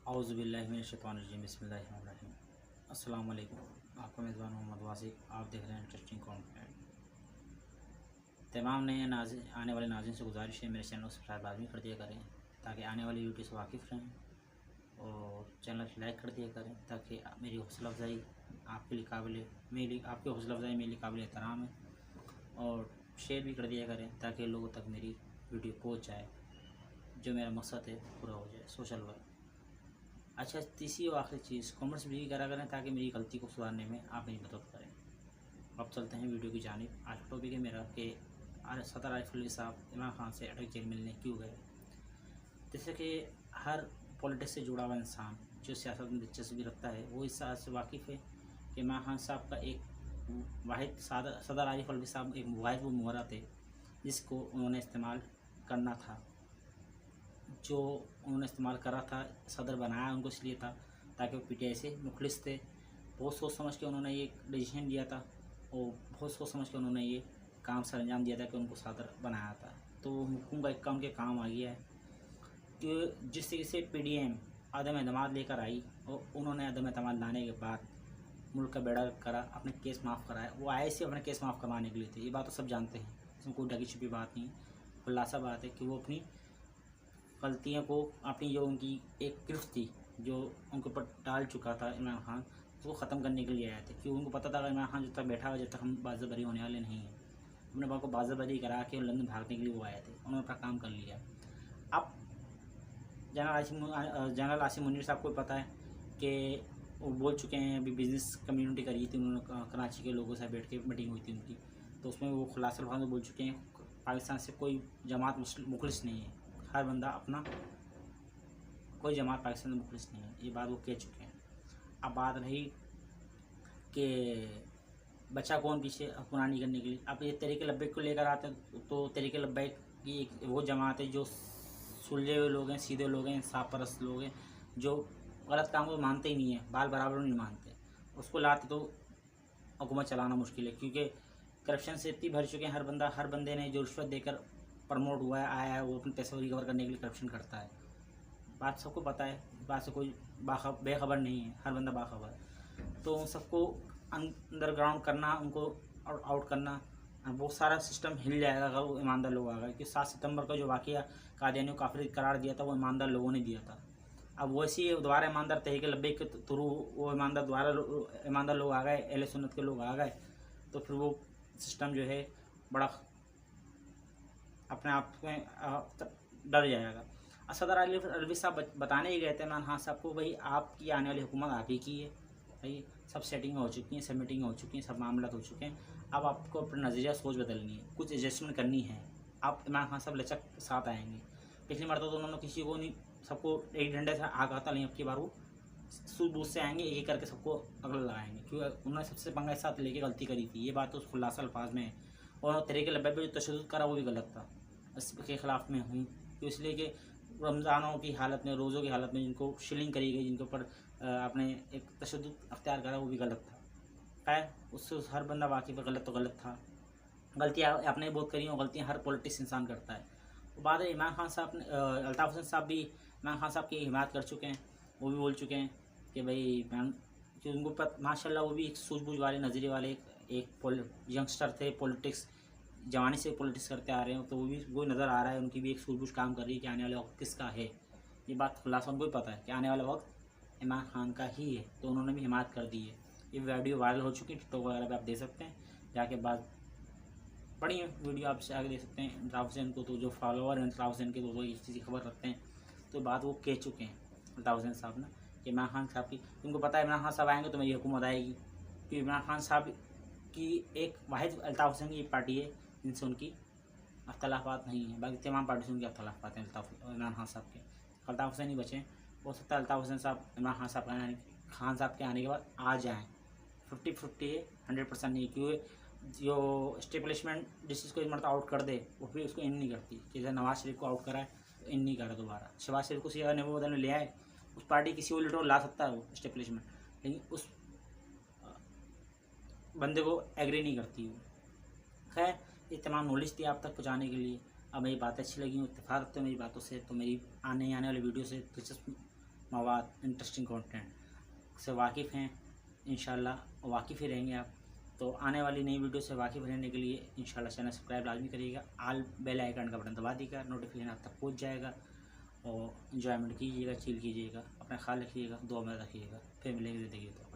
औज़ुबिल्लाहिमिनश्शैतानिर्रजीम बिस्मिल्लाहिर्रहमानिर्रहीम। अस्सलाम वालेकुम। आपका मेज़बान मोहम्मद वासिक। आप देख रहे हैं इंटरेस्टिंग कंटेंट। तमाम नए आने वाले नाज़रीन से गुजारिश है मेरे चैनल को सब्सक्राइब लाज़मी कर दिया करें ताकि आने वाली वीडियो से वाकिफ़ रहें, और चैनल को लाइक कर दिया करें ताकि मेरी हौसला अफ़ज़ाई आपके लिए आपकी हौसला अफ़ज़ाई मेरे लिए काबिल एहतराम है। और शेयर भी कर दिया करें ताकि लोगों तक मेरी वीडियो पहुँच जाए, जो मेरा मकसद है पूरा हो जाए, सोशल वर्क। अच्छा, तीसरी और आखिरी चीज़, कमेंट्स भी करा करें ताकि मेरी गलती को सुधारने में आप मेरी मदद करें। अब चलते हैं वीडियो की जानिब। आज का टॉपिक है मेरा कि सदर आरिफ अलवी साहब इमरान खान से अटक जेल मिलने क्यों गए। जैसे कि हर पॉलिटिक्स से जुड़ा हुआ इंसान जो सियासत में दिलचस्पी रखता है वो इस बात से वाकिफ़ है कि इमरान खान साहब का एक वाहिद सदर आरिफ अलवी साहब एक वाहिद वो मुहरा थे जिसको उन्होंने इस्तेमाल करना था, जो उन्होंने इस्तेमाल करा था। सदर बनाया उनको इसलिए था ताकि वो पीटीआई से मुखलिस थे। बहुत सोच समझ के उन्होंने ये डिसीजन लिया था और बहुत सोच समझ के उन्होंने ये काम सर अंजाम दिया था कि उनको सदर बनाया था। तो हुकूम का इक्का उनके काम आ गया है कि जिस तरीके से पीडीएम अदम एतमाद लेकर आई और उन्होंने अदम एतमाद लाने के बाद मुल्क का बेड़ा करा, अपने केस माफ़ कराया। वो आए से अपने केस माफ़ करवाने के लिए थे, ये बात तो सब जानते हैं, इसमें कोई ढकी छुपी बात नहीं। खुलासा बात है कि वो अपनी गलतियों को, अपनी जो उनकी एक गिरफ्त थी जो उनके ऊपर डाल चुका था इमरान खान, उसको ख़त्म करने के लिए आए थे। क्योंकि उनको पता था कि इमरान खान जब तक बैठा हुआ, जब तक हम बाज़बरी होने वाले नहीं हैं। अपने बाप को बाज़बरी करा के लंदन भागने के लिए वो आए थे, उन्होंने अपना काम कर लिया। अब जनरल आसिम मुनीर साहब को पता है कि वो बोल चुके हैं, अभी बिज़नेस कम्युनिटी करी थी उन्होंने, कराची के लोगों से बैठ के मीटिंग हुई थी उनकी, तो उसमें वो खुलासा अल्फाज में बोल चुके हैं पाकिस्तान से कोई जमात मुखलिस नहीं है, हर बंदा अपना, कोई जमात पाकिस्तान में मुखलिस नहीं है, ये बात वो कह चुके हैं। अब बात रही कि बच्चा कौन पीछे हुक्मरानी करने के लिए। अब ये तहरीक लब्बैक को लेकर आते हैं तो तहरीक लब्बैक की एक वो जमात है जो सुलझे हुए लोग हैं, सीधे लोग हैं, इंसाफ परस्त लोग हैं, जो गलत काम को मानते ही नहीं है, बाल बराबर नहीं मानते। उसको लाते तो हुकूमत चलाना मुश्किल है, क्योंकि करप्शन से इतनी भर चुके हैं। हर बंदे ने जो रिश्वत देकर प्रमोट हुआ है, आया है, वो अपने पैसे को रिकवर करने के लिए करप्शन करता है। बात सबको पता है, बात से कोई बेखबर नहीं है, हर बंदा बाखबर है। तो उन सबको अंडरग्राउंड करना, उनको आउट करना, वो सारा सिस्टम हिल जाएगा अगर वो ईमानदार लोग आ गए। कि 7 सितंबर का जो वाक़या कादियानियों को काफिर करार दिया था, वो ईमानदार लोगों ने दिया था। अब वैसे ही दोबारा ईमानदार तहरीक लब्बैक के थ्रू वो ईमानदार लोग आ गए, अहले सुन्नत के लोग आ गए, तो फिर वो सिस्टम जो है बड़ा अपने आप में डर जाएगा। सदर अलवी साहब बताने ही गए थे इमरान खान साहब को, भाई आपकी आने वाली हुकूमत आप ही की है, भाई सब सेटिंग हो चुकी हैं, सब मीटिंग हो चुकी हैं, सब मामला हो चुके हैं, अब आपको अपना नज़रिया सोच बदलनी है, कुछ एडजस्टमेंट करनी है। आप इमरान खान साहब लचक के साथ आएंगे। पिछली मरतबा तो उन्होंने किसी को नहीं, सबको एक डंडे से आग आता, नहीं अब की बार वो सूझबूझ से आएंगे, एक करके सबको अगल लगाएंगे, क्योंकि उन्होंने सबसे पंगा एक साथ लेके गलती करी थी। ये बात तो खुलासा अल्फाज में है। और तहरीक लब्बैक पे जो तशद्दुद करा वो भी गलत था, इसके ख़िलाफ़ में हूँ। तो इसलिए कि रमज़ानों की हालत में, रोज़ों की हालत में जिनको शिलिंग करी गई, जिनके ऊपर आपने एक तशद्दुद अख्तियार करा, वो भी गलत था। खैर, उससे हर बंदा वाकिफ़ है, गलत तो गलत था। गलतियाँ आपने बहुत करी और गलतियाँ हर पॉलिटिक्स इंसान करता है। तो बाद में इमरान खान साहब ने, अल्ताफ़ हुसैन साहब भी इमरान खान साहब की हिमायत कर चुके हैं। वो भी बोल चुके हैं कि भाई कि उनको माशाल्लाह वो भी एक सूझबूझ वाले नज़रिए वाले एक यंगस्टर थे, पॉलिटिक्स जवानी से पॉलिटिक्स करते आ रहे हैं, तो वो भी वो नज़र आ रहा है, उनकी भी एक सूझबूझ काम कर रही है कि आने वाला वक्त किसका है। ये बात खुलासा उनको भी पता है कि आने वाला वक्त इमरान खान का ही है, तो उन्होंने भी हिमायत कर दी है। ये वीडियो वायरल हो चुकी है, टिकटॉक वगैरह पे आप देख सकते हैं, जाके बाद बड़ी वीडियो आप आगे देख सकते हैं। अल्ताफ़ हुसैन को तो जो फॉलोअर हैं अल्ताफ़ हुसैन के, तो इस चीज़ की खबर रखते हैं, तो बात वो कह चुके हैं अल्ताफ़ हुसैन साहब ने कि इमरान खान साहब की, उनको पता है इमरान खान साहब आएंगे तो मेरी हुकूमत आएगी। कि इमरान खान साहब की एक वाहिद अल्ताफ़ हुसैन की पार्टी है जिनसे उनकी अख्तलाफात नहीं है, बाकी तमाम पार्टी से उनके अख्तलाफात हैं इमरान खान साहब के। अल्ताफ़ हुसैन ही बचे। हो सकता है अल्ताफ़ हुसैन साहब इमरान खान साहब के आने के बाद आ जाएँ। 50-50 है, 100% नहीं, क्योंकि जो स्टेब्लिशमेंट जिस चीज़ को एक मरतबा आउट कर दे वो फिर उसको इन नहीं करती। जैसे नवाज़ शरीफ को आउट करा है तो इन नहीं करा दोबारा। शहबाज शरीफ को सिया ने वो बदलने ले आए, उस पार्टी किसी और लीडर ला सकता है वो स्टेब्लिशमेंट, लेकिन उस बंदे को एग्री नहीं करती वो। खैर, ये तमाम नॉलेज थी आप तक पहुँचाने के लिए। अब मेरी बातें अच्छी लगी, इत्तेफाक रखते हो मेरी बातों से, तो मेरी आने वाली वीडियो से दिलचस्प मवाद, इंटरेस्टिंग कंटेंट से वाकिफ़ हैं। इंशाल्लाह वाकिफ़ ही रहेंगे आप। तो आने वाली नई वीडियो से वाकिफ़ रहने के लिए इंशाल्लाह चैनल सब्सक्राइब लाजमी करिएगा, आल बेल आइकन का बटन दबा दीजिएगा, नोटिफिकेशन आप तक पहुँच जाएगा। और इन्जॉयमेंट कीजिएगा, चिल कीजिएगा, अपना ख्याल रखिएगा, दुआ में रखिएगा। फिर मिलेंगे ज़िंदगी तो।